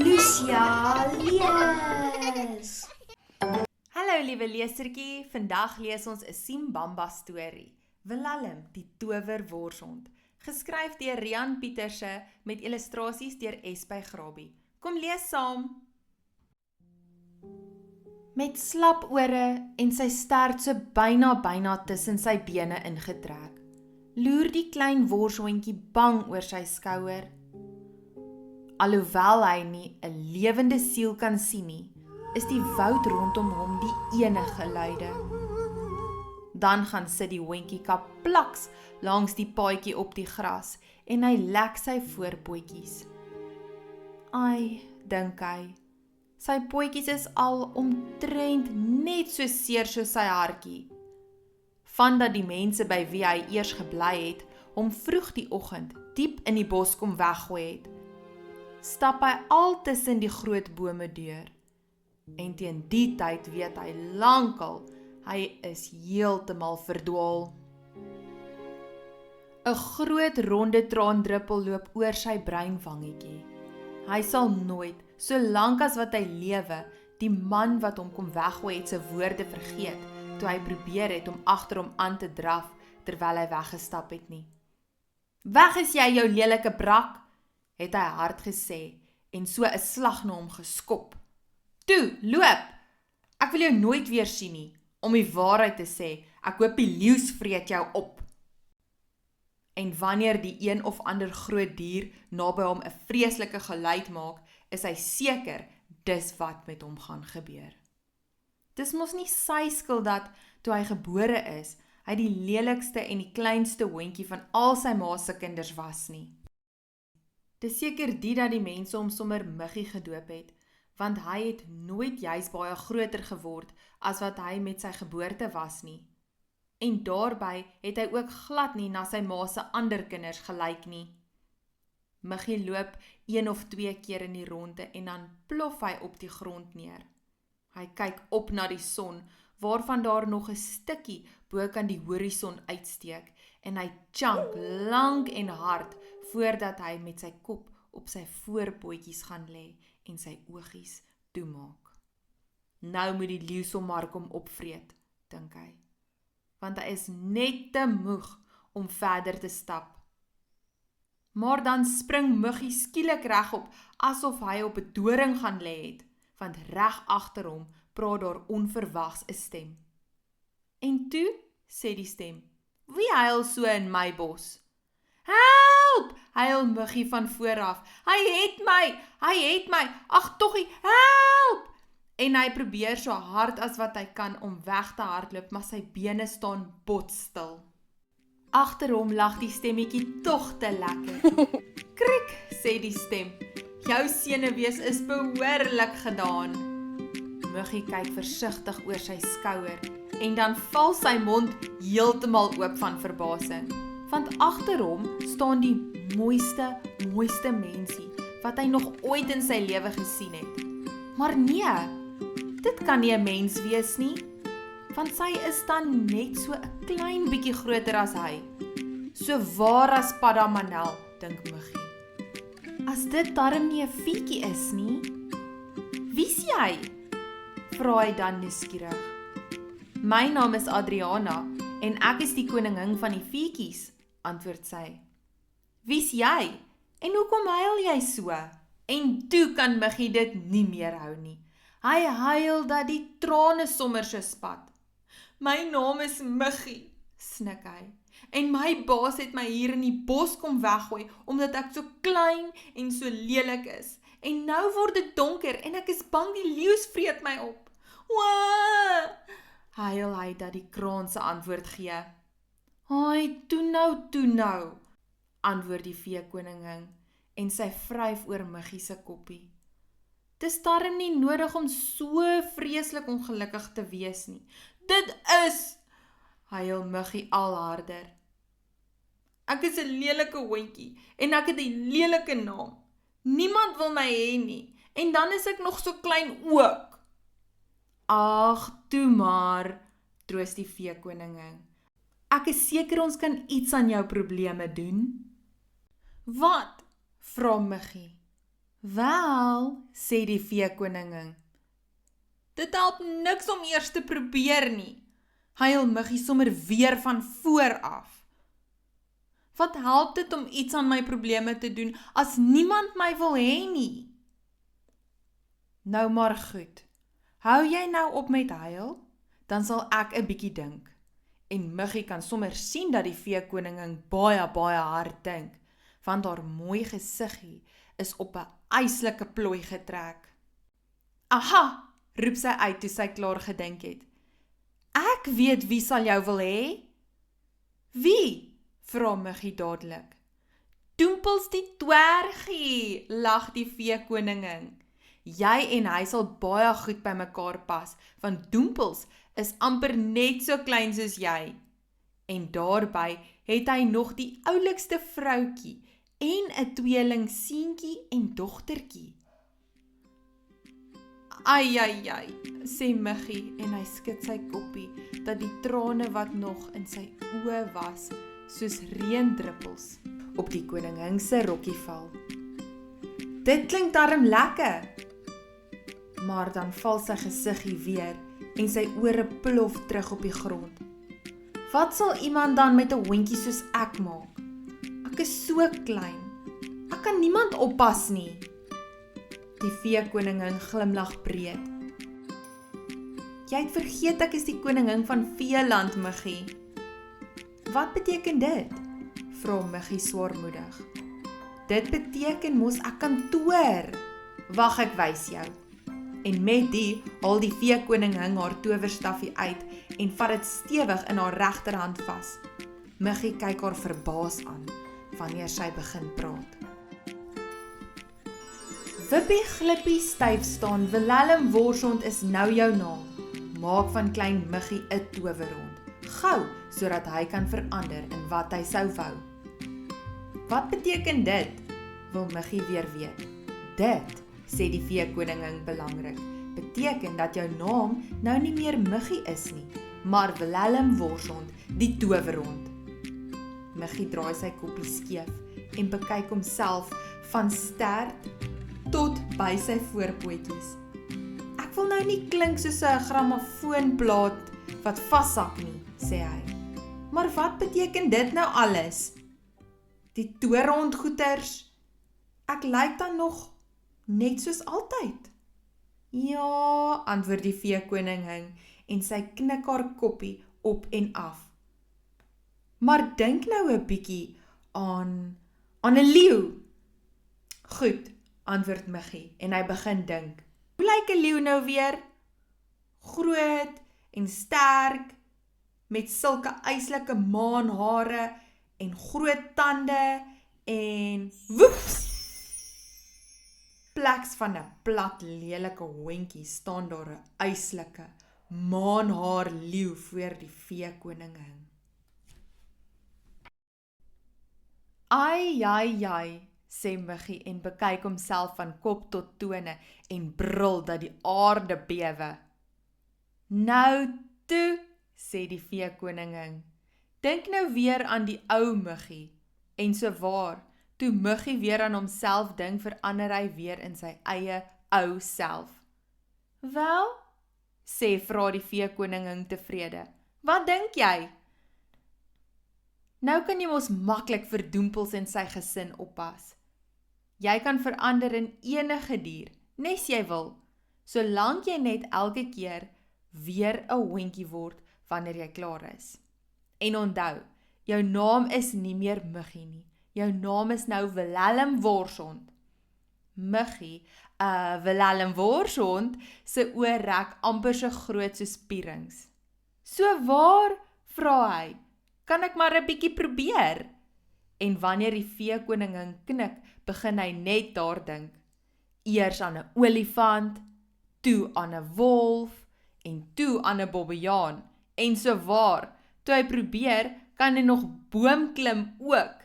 Lucia lees. Hallo liewe leesertjie, vandag lees ons 'n Simbamba storie. Wilhelm, die towerworshond, geskryf deur Rian Pieterse met illustrasies deur Esby Grabie. Kom lees saam. Met slap ore en sy stert so byna tussen sy bene ingetrek, loer die klein worshondjie bang oor sy skouer. Alhoewel hy nie 'n lewende siel kan sien nie, is die woud rondom hom die enige luide. Dan gaan sit die hondjie kaplaks langs die paadjie op die gras en hy lek sy voorpootjies. Ai, dink hy, sy pootjies is al omtrent net so seer soos sy hartjie. Vandat die mense by wie hy eers gebly het, hom vroeg die oggend diep in die bos kom weggooi het, stap hy al tussen die groot bome deur. En teen die tyd weet hy lankal, hy is heeltemal verdwaal. 'n groot ronde traandruppel loop oor sy breinwangetjie. Hy sal nooit, solank as wat hy lewe, die man wat hom kom weggooi het se woorde vergeet, toe hy probeer het om agter hom aan te draf, terwyl hy weggestap het nie. "Weg is jy, jou lelike brak," het hy hard gesê, en so 'n slag na hom geskop. "Toe, loop! Ek wil jou nooit weer sien nie. Om die waarheid te sê, ek hoop die leeu's vreet jou op." En wanneer die een of ander groot dier naby hom 'n vreeslike geluid maak, is hy seker dis wat met hom gaan gebeur. Dis mos nie sy skuld dat, toe hy gebore is, hy die lelikste en die kleinste hondjie van al sy ma se kinders was nie. Dis seker die dat die mense hom sommer Muggie gedoop het, want hy het nooit juis baie groter geword as wat hy met sy geboorte was nie. En daarby het hy ook glad nie na sy ma se ander kinders gelyk nie. Muggie loop 1 of 2 keer in die ronde en dan plof hy op die grond neer. Hy kyk op na die son, waarvan daar nog 'n stukkie bokant die horison uitsteek, en hy chunk lank en hard voordat hy met sy kop op sy voorpootjies gaan lê en sy oogies toemaak. Nou moet die leeu sommer kom opvreet, dink hy, want hy is net te moeg om verder te stap. Maar dan spring Muggie skielik regop, asof hy op 'n doring gaan lê het, want reg agter hom praat daar onverwags 'n stem. "En toe," sê die stem, "wie huil so in my bos?" "Help!" huil Muggie van vooraf. Hy het my, ag toggie, help!" En hy probeer so hard as wat hy kan om weg te hardloop, maar sy bene staan botstil. Agter hom lag die stemmetjie tog te lekker. "Kriek," sê die stem, "jou senuwees is behoorlik gedaan." Muggie kyk versigtig oor sy skouer, en dan val sy mond heeltemal oop van verbasing, want agter hom staan die mooiste mensie wat hy nog ooit in sy lewe gesien het. Maar nee, dit kan nie 'n mens wees nie, want sy is dan net so 'n klein bietjie groter as hy. So waar as Paddamanel, dink Muggie. As dit darm nie 'n fietjie is nie. "Wie's jy?" vra hy dan nuuskierig. "My naam is Adriana en ek is die koningin van die fietjies," antwoord sy. "Wie's jy? En hoekom huil jy so?" En toe kan Muggie dit nie meer hou nie. Hy huil dat die trane sommer so spat. "My naam is Muggie," snik hy, "en my baas het my hier in die bos kom weggooi, omdat ek so klein en so lelik is. En nou word dit donker en ek is bang die leeu's vreet my op. Waa!" huil hy dat die kraan se antwoord gee. "Ai, toe nou," antwoord die veekoningin, en sy vryf oor Muggie se koppie. "Dis darm nie nodig om so vreeslik ongelukkig te wees nie." "Dit is," huil Muggie al harder. "Ek is 'n lelike hondjie en ek het 'n lelike naam. Niemand wil my hê nie, en dan is ek nog so klein ook." "Ag, toe maar," troos die veekoningin. "Ek is seker ons kan iets aan jou probleme doen." "Wat?" vra Muggie. Wel, sê die veekoningin, dit help niks om eers te probeer nie. Huil Muggie sommer weer van voor af. Wat help dit om iets aan my probleme te doen, as niemand my wil hê nie? Nou maar goed, hou jy nou op met huil, dan sal ek 'n bietjie dink. En Muggie kan sommer sien dat die veekoningin baie hard dink, want haar mooi gesiggie is op 'n yslike plooi getrek. Aha, roep sy uit toe sy klaar gedink het. Ek weet wie sal jou wil hê. Wie? Vra Muggie dadelik. Doempels die dwergie, lag die veekoningin. Jy en hy sal baie goed by mekaar pas, want Doempels is amper net so klein soos jy. En daarby het hy nog die oulikste vroutjie en 'n tweeling seentjie en dogtertjie. Ai, sê Muggie en hy skud sy koppie, dat die trane wat nog in sy oë was, soos reendruppels op die koningin se rokkie val. Dit klink darm lekker. Maar dan val sy gesiggie weer en sy ore plof terug op die grond. Wat sal iemand dan met 'n hondjie soos ek maak? Ek is so klein. Ek kan niemand oppas nie. Die veekoningin glimlag breed. Jy het vergeet ek is die koningin van Veeland, Muggie. Wat beteken dit? Vra Muggie swaarmoedig. Dit beteken mos ek kan toer. Wag, ek wys jou. En met die haal die veekoningin haar towerstafie uit en vat dit stewig in haar regterhand vas. Muggie kyk haar verbaas aan wanneer sy begin praat. Wippie glippie styf staan, Willem Worsond is nou jou naam. Maak van klein Muggie 'n towerhond. Gou, sodat hy kan verander in wat hy sou wou. Wat beteken dit? Wil Muggie weer weet. Dit, sê die veekoningin belangrik, beteken dat jou naam nou nie meer Muggie is nie, maar Willem Worsond, die towerhond. Muggie draai sy koppie skeef en bekyk homself van stert tot by sy voorpootjies. Ek wil nou nie klink soos 'n grammofoonplaat wat vassak nie, sê hy. Maar wat beteken dit nou alles? Die toerhondgoeters? Ek lyk dan nog net soos altyd. Ja, antwoord die veekoningin en sy knik haar koppie op en af. Maar dink nou 'n bietjie aan 'n leeu. Goed, antwoord Muggie en hy begin dink. Hoe lyk 'n leeu nou weer? Groot en sterk, met sulke yslike maanhare en groot tande en woeps! Pleks van 'n plat lelike hondjie staan daar 'n yslike maanhaar leeu voor die veekoningin. Ai, sê Muggie en bekyk homself van kop tot tone en brul dat die aarde bewe. Nou toe, sê die veekoningin, dink nou weer aan die ou Muggie, en so waar, toe Muggie weer aan homself dink, verander hy weer in sy eie ou self. Wel, vra die veekoningin tevrede, wat dink jy? Nou kan jy mos maklik vir Doempels en sy gesin oppas. Jy kan verander in enige dier, nes jy wil, solank jy net elke keer weer 'n hondjie word wanneer jy klaar is. En onthou, jou naam is nie meer Muggie nie. Jou naam is nou Willem Worsond. Muggie, Willem Worsond, se oë rek amper so groot soos pierings. So waar, vra hy, kan ek maar 'n bietjie probeer? En wanneer die veekoningin knik, begin hy net daar dink. Eers aan 'n olifant, toe aan 'n wolf, en toe aan 'n bobbejaan. En so waar, toe hy probeer, kan hy nog boom klim ook.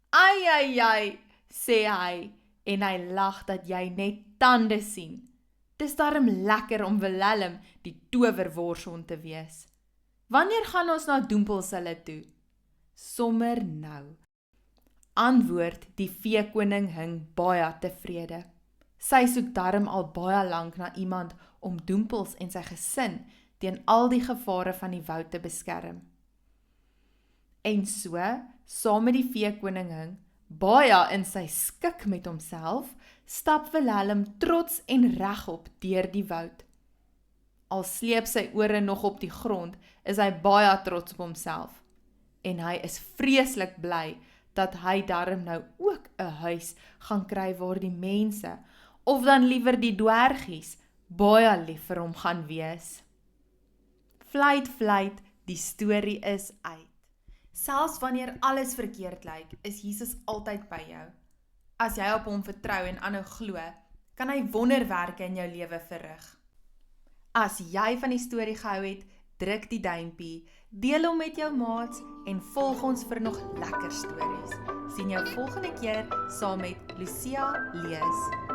Ai, sê hy, en hy lag dat jy net tande sien. Dis darm lekker om Willem die towerworshond te wees. Wanneer gaan ons na Doempels hulle toe? Sommer nou. antwoord die veekoning hing baie tevrede. Sy soek darm al baie lank na iemand om Doempels en sy gesin teen al die gevare van die woud te beskerm. En so, saam met die veekoning hing, baie in sy skik met homself, stap Wilhelm trots en regop deur die woud. Al sleep sy ore nog op die grond, is hy baie trots op homself. En hy is vreeslik bly dat hy darm nou ook 'n huis gaan kry waar die mense, of dan liewer die dwergies, baie lief vir hom gaan wees. Fluit, die storie is uit. Selfs wanneer alles verkeerd lyk, is Jesus altyd by jou. As jy op hom vertrou en aanhou glo, kan hy wonderwerke in jou lewe verrig. As jy van die storie gehou het, druk die duimpie, deel hom met jou maats en volg ons vir nog lekker stories. Sien jou volgende keer saam met Lucia lees.